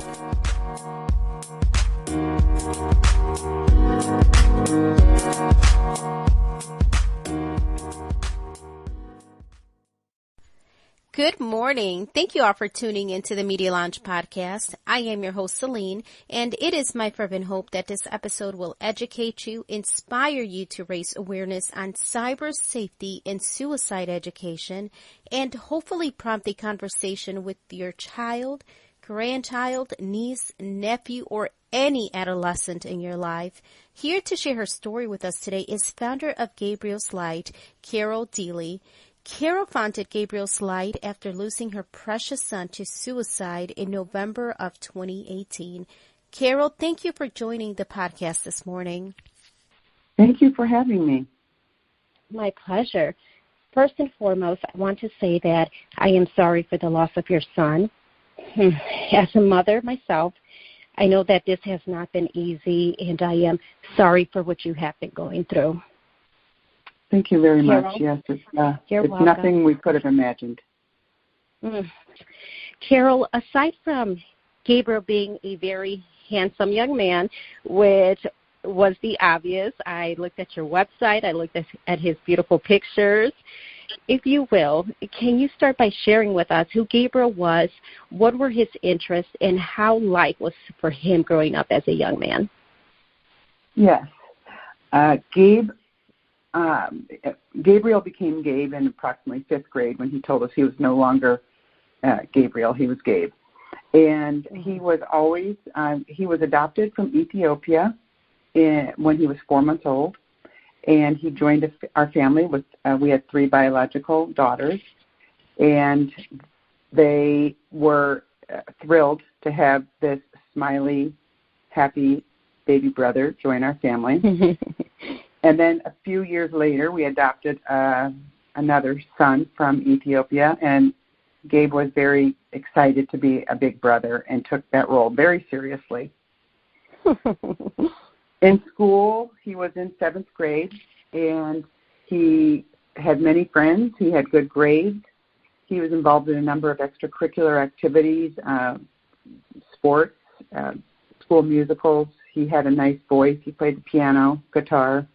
Good morning. Thank you all for tuning into the Media Lounge podcast. I am your host, Celine, and it is my fervent hope that this episode will educate you, inspire you to raise awareness on cyber safety and suicide education, and hopefully prompt a conversation with your child, grandchild, niece, nephew, or any adolescent in your life. Here to share her story with us today is founder of Gabriel's Light, Carol Deeley. Carol founded Gabriel's Light after losing her precious son to suicide in November of 2018. Carol, thank you for joining the podcast this morning. Thank you for having me. My pleasure. First and foremost, I want to say that I am sorry for the loss of your son. As a mother myself, I know that this has not been easy, and I am sorry for what you have been going through. Thank you very Carol, much. Yes, it's welcome. Nothing we could have imagined. Carol, aside from Gabriel being a very handsome young man, which was the obvious, I looked at your website, I looked at his beautiful pictures. If you will, can you start by sharing with us who Gabriel was, what were his interests, and how life was for him growing up as a young man? Yes. Gabriel became Gabe in approximately 5th grade when he told us he was no longer Gabriel, he was Gabe. And he was always, he was adopted from Ethiopia when he was 4 months old. And he joined our family with, we had 3 biological daughters. And they were thrilled to have this smiley, happy baby brother join our family. And then a few years later, we adopted another son from Ethiopia, and Gabe was very excited to be a big brother and took that role very seriously. In school, he was in 7th grade, and he had many friends. He had good grades. He was involved in a number of extracurricular activities, sports, school musicals. He had a nice voice. He played the piano, guitar.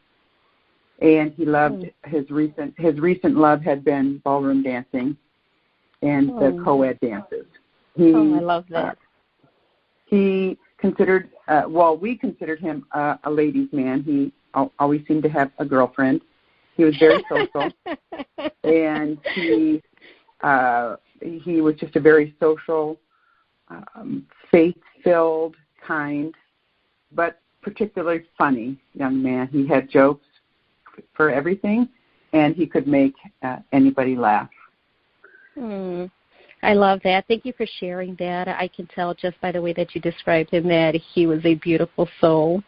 And he loved his recent love had been ballroom dancing and the co-ed dances. I love that. He considered, we considered him a ladies' man. He always seemed to have a girlfriend. He was very social, and he was just a very social, faith-filled, kind, but particularly funny young man. He had jokes for everything, and he could make anybody laugh. I love that. Thank you for sharing that. I can tell just by the way that you described him that he was a beautiful soul.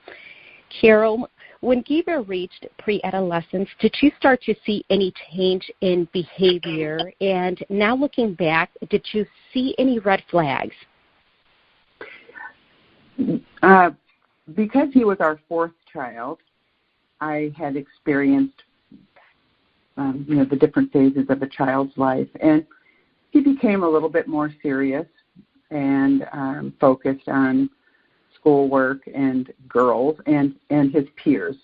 Carol, when Gabriel reached pre-adolescence, did you start to see any change in behavior? And now looking back, did you see any red flags? Because he was our 4th child, I had experienced, the different phases of a child's life. And he became a little bit more serious and focused on schoolwork and girls and his peers.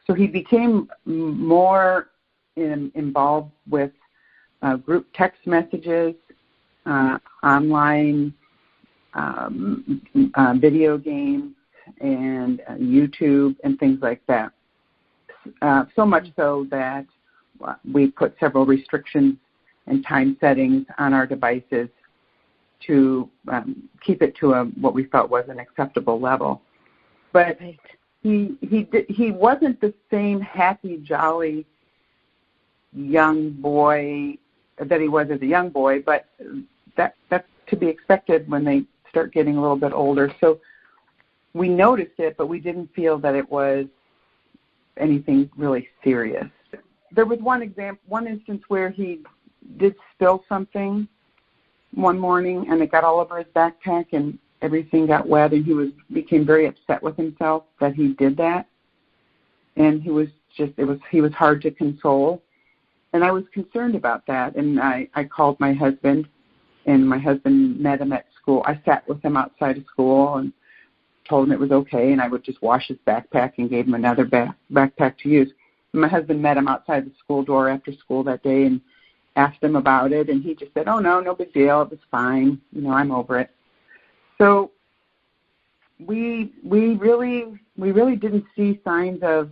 So he became more involved with group text messages, online video games, and YouTube and things like that. So much so that we put several restrictions and time settings on our devices to keep it to what we felt was an acceptable level. But he wasn't the same happy, jolly young boy that he was as a young boy, but that's to be expected when they start getting a little bit older. So we noticed it, but we didn't feel that it was anything really serious. There was one instance where he did spill something one morning, and it got all over his backpack, and everything got wet, and he became very upset with himself that he did that. And he was hard to console. And I was concerned about that, and I called my husband, and my husband met him at school school. I sat with him outside of school and told him it was okay, and I would just wash his backpack and gave him another backpack to use. And my husband met him outside the school door after school that day and asked him about it, and he just said, "Oh, no big deal. It was fine. I'm over it." So we really didn't see signs of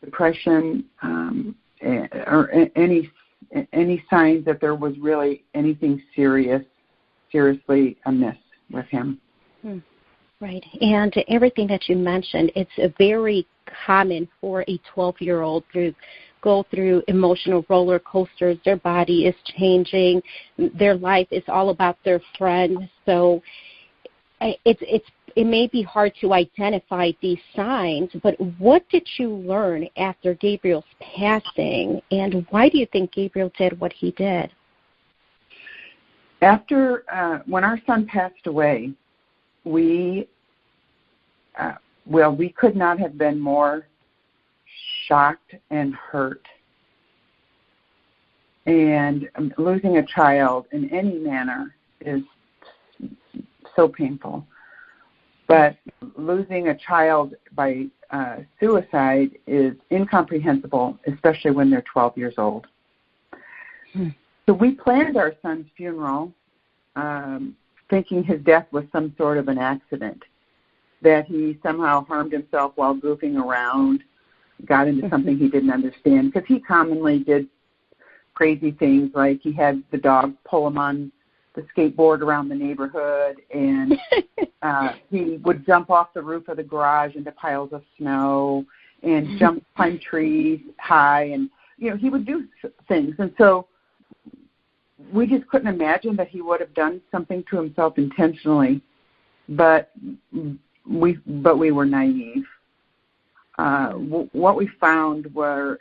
depression or any signs that there was really anything seriously amiss with him. Right. And everything that you mentioned, it's very common for a 12-year-old to go through emotional roller coasters. Their body is changing. Their life is all about their friends. So it may be hard to identify these signs, but what did you learn after Gabriel's passing, and why do you think Gabriel did what he did? After, when our son passed away, we could not have been more shocked and hurt. And losing a child in any manner is so painful. But losing a child by suicide is incomprehensible, especially when they're 12 years old. So we planned our son's funeral thinking his death was some sort of an accident, that he somehow harmed himself while goofing around, got into something he didn't understand, because he commonly did crazy things, like he had the dog pull him on the skateboard around the neighborhood, and he would jump off the roof of the garage into piles of snow and jump pine trees high, and he would do things. And so we just couldn't imagine that he would have done something to himself intentionally, but we were naive. What we found were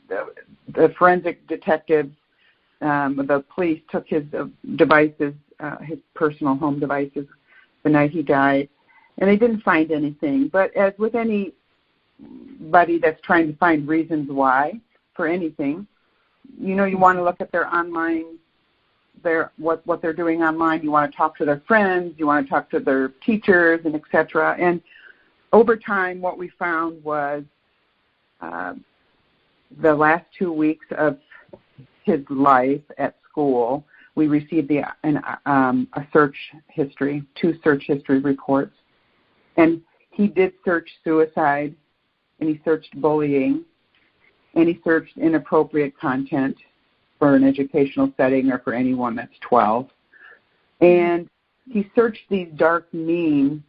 the forensic detectives, the police took his devices, his personal home devices, the night he died, and they didn't find anything. But as with anybody that's trying to find reasons why for anything, you want to look at their online, what they're doing online. You want to talk to their friends. You want to talk to their teachers, and et cetera. And over time, what we found was the last 2 weeks of his life at school, we received a search history, 2 search history reports. And he did search suicide, and he searched bullying, and he searched inappropriate content for an educational setting or for anyone that's 12. And he searched these dark memes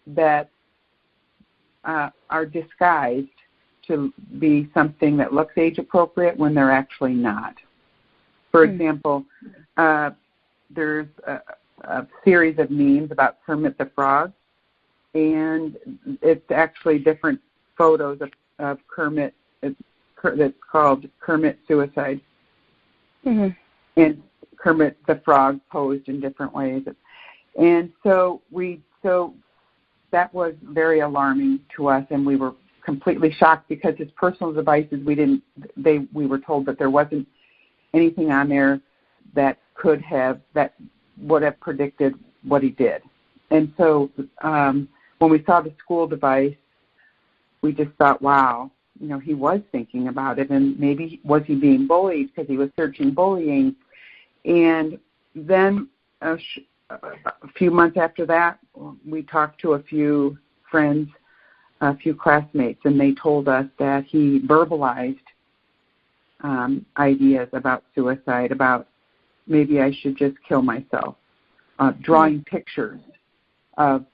that are disguised to be something that looks age appropriate when they're actually not. For example, there's a series of memes about Kermit the Frog, and it's actually different photos of Kermit. That's called Kermit Suicide. And Kermit the Frog posed in different ways. And so that was very alarming to us, and we were completely shocked because his personal devices, we were told that there wasn't anything on there that would have predicted what he did. And so when we saw the school device, we just thought, wow, he was thinking about it, and maybe was he being bullied because he was searching bullying. And then a few months after that, we talked to a few friends, a few classmates, and they told us that he verbalized ideas about suicide, about maybe I should just kill myself, drawing pictures of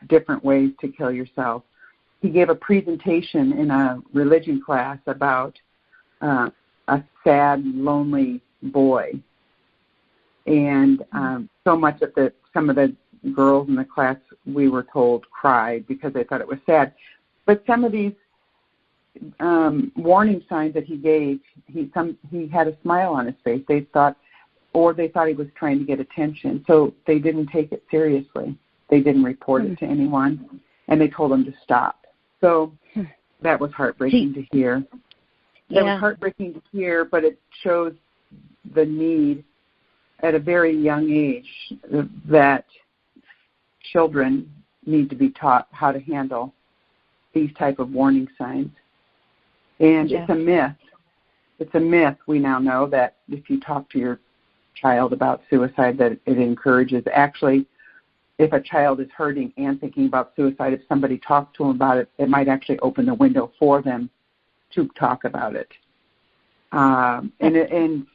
different ways to kill yourself. He gave a presentation in a religion class about a sad, lonely boy. And so much that some of the girls in the class, we were told, cried because they thought it was sad. But some of these warning signs that he gave, he had a smile on his face. They thought he was trying to get attention. So they didn't take it seriously. They didn't report it to anyone, and they told him to stop. So that was heartbreaking to hear. That was heartbreaking to hear, but it shows the need at a very young age that children need to be taught how to handle these type of warning signs. And It's a myth. It's a myth, we now know, that if you talk to your child about suicide, that it encourages. Actually, if a child is hurting and thinking about suicide, if somebody talks to them about it, it might actually open the window for them to talk about it. And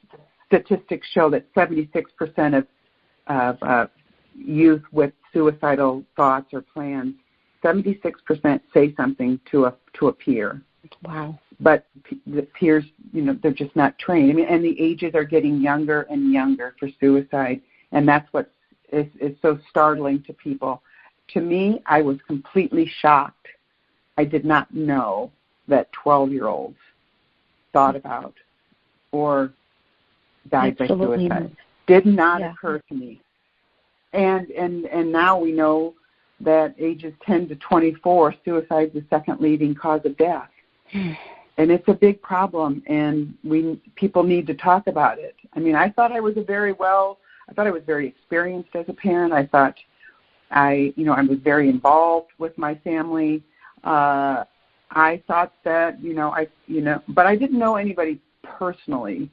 statistics show that 76% of youth with suicidal thoughts or plans, 76% say something to a peer. Wow. But the peers, they're just not trained. I mean, and the ages are getting younger and younger for suicide, and that's what is so startling to people. To me, I was completely shocked. I did not know that 12-year-olds thought about or died by suicide. Did not occur to me. And now we know that ages 10 to 24, suicide is the second leading cause of death. And it's a big problem, and people need to talk about it. I mean, I thought I was very experienced as a parent. I thought I was very involved with my family. I thought that, but I didn't know anybody personally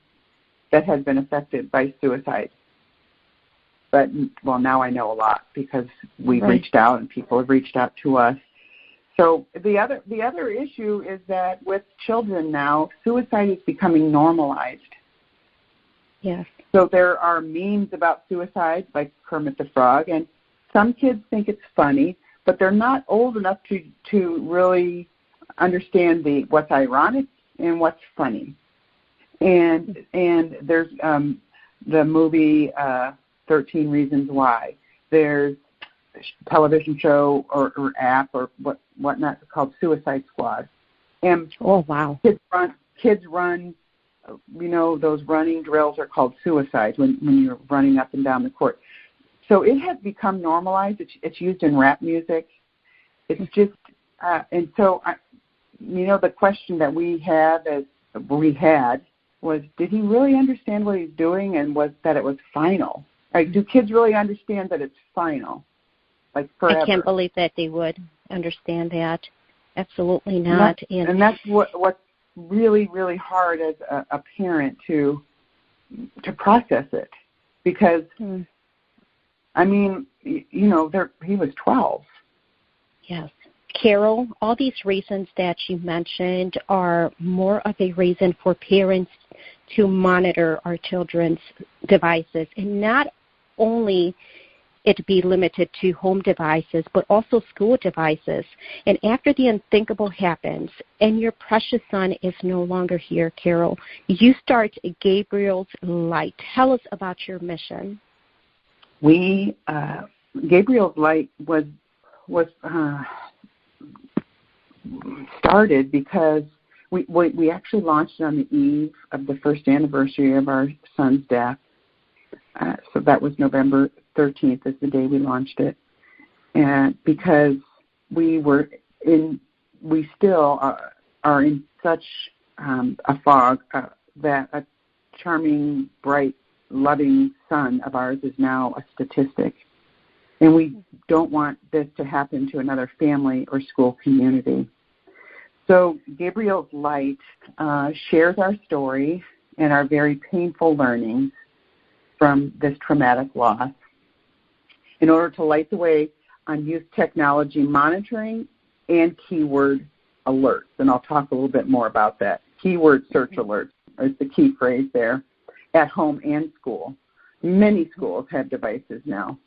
that had been affected by suicide. But, well, now I know a lot because we've reached out and people have reached out to us. So the other issue is that with children now, suicide is becoming normalized. Yes. So there are memes about suicide, like Kermit the Frog, and some kids think it's funny, but they're not old enough to really understand what's ironic and what's funny. And there's the movie 13 Reasons Why. There's a television show or app or whatnot called Suicide Squad. And kids run, those running drills are called suicides when you're running up and down the court. So it has become normalized. It's used in rap music. It's just, and so, the question that we had was, did he really understand what he's doing, and was that it was final? Like, do kids really understand that it's final, like forever? I can't believe that they would understand that. Absolutely not. And that's what's really, really hard as a parent to process it, because I mean, he was 12. Yes. Carol, all these reasons that you mentioned are more of a reason for parents to monitor our children's devices, and not only it be limited to home devices, but also school devices. And after the unthinkable happens and your precious son is no longer here, Carol, you start Gabriel's Light. Tell us about your mission. Gabriel's Light was started because we actually launched it on the eve of the first anniversary of our son's death. So that was November 13th is the day we launched it. And because we still are in such a fog that a charming, bright, loving son of ours is now a statistic. And we don't want this to happen to another family or school community. So Gabriel's Light shares our story and our very painful learnings from this traumatic loss in order to light the way on youth technology monitoring and keyword alerts. And I'll talk a little bit more about that. Keyword search alerts is the key phrase there, at home and school. Many schools have devices now.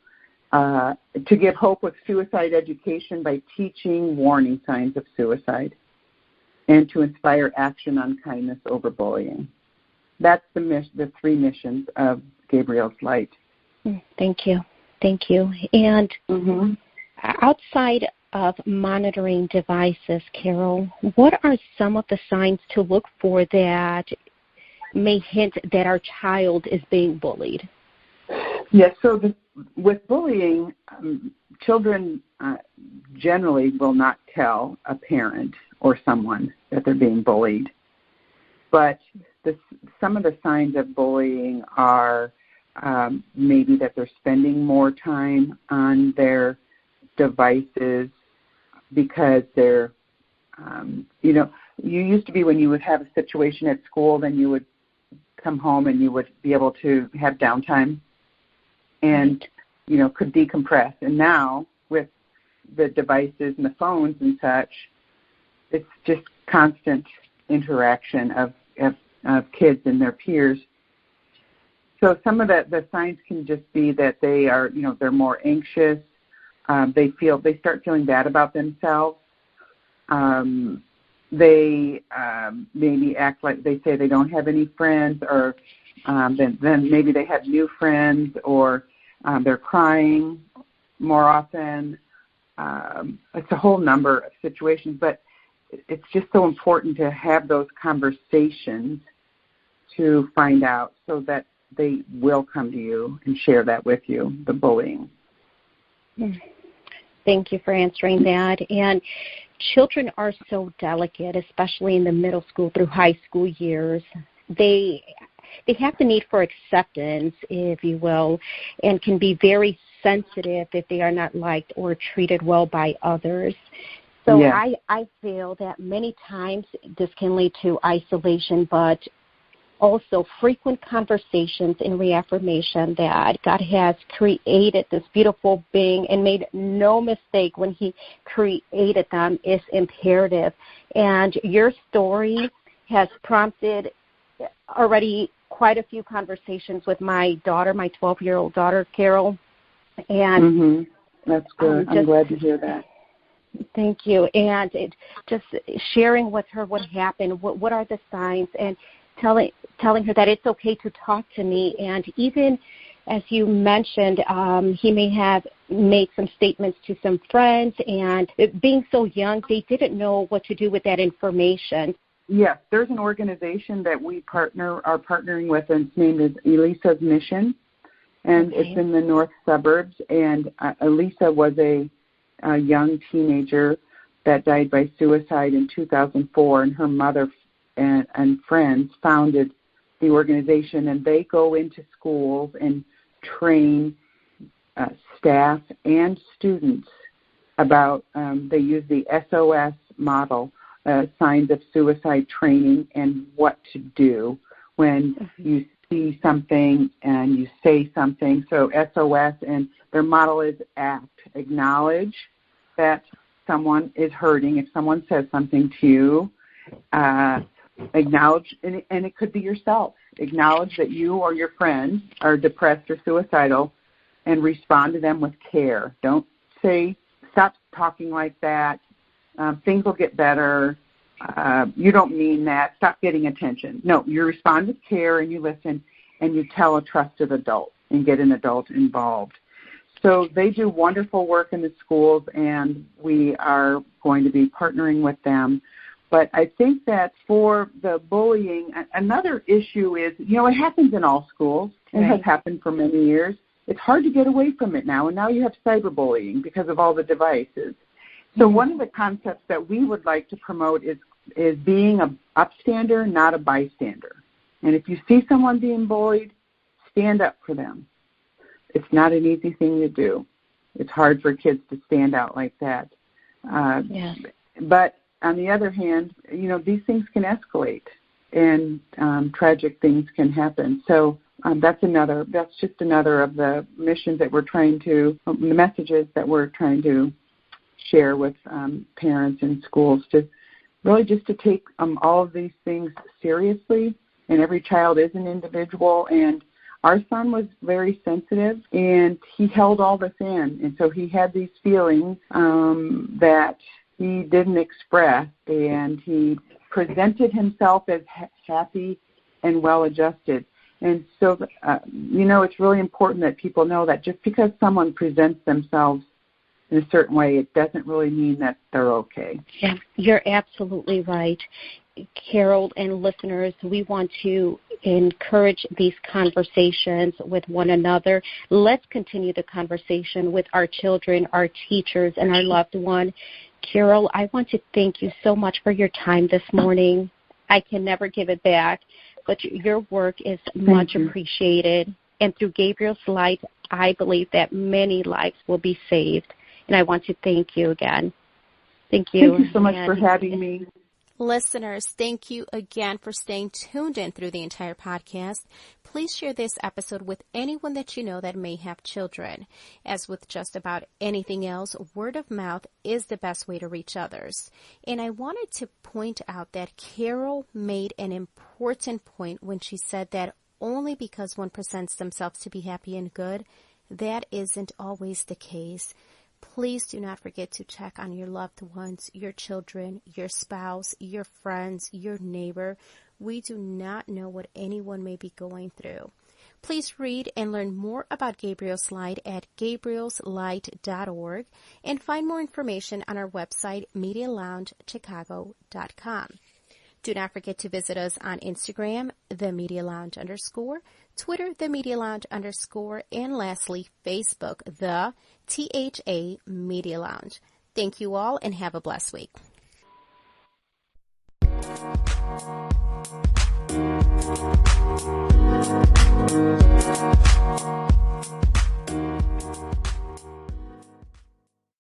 To give hope with suicide education by teaching warning signs of suicide, and to inspire action on kindness over bullying. That's the three missions of Gabriel's Light. Thank you. And outside of monitoring devices, Carol, what are some of the signs to look for that may hint that our child is being bullied? Yes, so with bullying, children generally will not tell a parent or someone that they're being bullied. But some of the signs of bullying are maybe that they're spending more time on their devices because they're, you used to be when you would have a situation at school, then you would come home and you would be able to have downtime and, could decompress. And now with the devices and the phones and such, it's just constant interaction of kids and their peers. So some of the signs can just be that they are, they're more anxious. They start feeling bad about themselves. They maybe act like they say they don't have any friends, or then maybe they have new friends, or they're crying more often. It's a whole number of situations, but it's just so important to have those conversations to find out so that they will come to you and share that with you, the bullying. Thank you for answering that. And children are so delicate, especially in the middle school through high school years. They have the need for acceptance, if you will, and can be very sensitive if they are not liked or treated well by others. So yeah. I feel that many times this can lead to isolation, but also frequent conversations and reaffirmation that God has created this beautiful being and made no mistake when he created them is imperative. And your story has prompted already quite a few conversations with my daughter, my 12-year-old daughter, Carol. And that's good. I'm glad to hear that. Thank you. And just sharing with her what happened, what are the signs, and telling her that it's okay to talk to me. And even as you mentioned, he may have made some statements to some friends, and being so young, they didn't know what to do with that information. Yes, there's an organization that we are partnering with, and its name is Elisa's Mission, and it's in the north suburbs. And Elisa was a young teenager that died by suicide in 2004, and her mother and friends founded the organization, and they go into schools and train staff and students about, they use the SOS model, signs of suicide training, and what to do when you see something and you say something. So SOS, and their model is act, acknowledge that someone is hurting. If someone says something to you, acknowledge, and it could be yourself. Acknowledge that you or your friends are depressed or suicidal, and respond to them with care. Don't say, stop talking like that. Things will get better. You don't mean that. Stop getting attention. No, you respond with care, and you listen, and you tell a trusted adult and get an adult involved. So they do wonderful work in the schools, and we are going to be partnering with them. But I think that for the bullying, another issue is, it happens in all schools. It has happened for many years. It's hard to get away from it now, and now you have cyberbullying because of all the devices. So one of the concepts that we would like to promote is being an upstander, not a bystander. And if you see someone being bullied, stand up for them. It's not an easy thing to do. It's hard for kids to stand out like that. But on the other hand, these things can escalate, and tragic things can happen. So that's just another of the missions that we're the messages that we're trying to share with parents and schools, to really just to take all of these things seriously. And every child is an individual, and our son was very sensitive, and he held all this in, and so he had these feelings that he didn't express, and he presented himself as happy and well-adjusted. And so, it's really important that people know that just because someone presents themselves in a certain way, it doesn't really mean that they're okay. Yeah, you're absolutely right. Carol and listeners, we want to encourage these conversations with one another. Let's continue the conversation with our children, our teachers, and our loved one. Carol, I want to thank you so much for your time this morning. I can never give it back, but your work is much appreciated. And through Gabriel's light, I believe that many lives will be saved. And I want to thank you again. Thank you. Thank you so much for having me. Listeners, thank you again for staying tuned in through the entire podcast. Please share this episode with anyone that you know that may have children. As with just about anything else, word of mouth is the best way to reach others. And I wanted to point out that Carol made an important point when she said that only because one presents themselves to be happy and good, that isn't always the case. Please do not forget to check on your loved ones, your children, your spouse, your friends, your neighbor. We do not know what anyone may be going through. Please read and learn more about Gabriel's Light at gabrielslight.org and find more information on our website, MediaLoungeChicago.com. Do not forget to visit us on Instagram, @TheMediaLounge_, Twitter, @TheMediaLounge_, and lastly, Facebook, the THA Media Lounge. Thank you all and have a blessed week.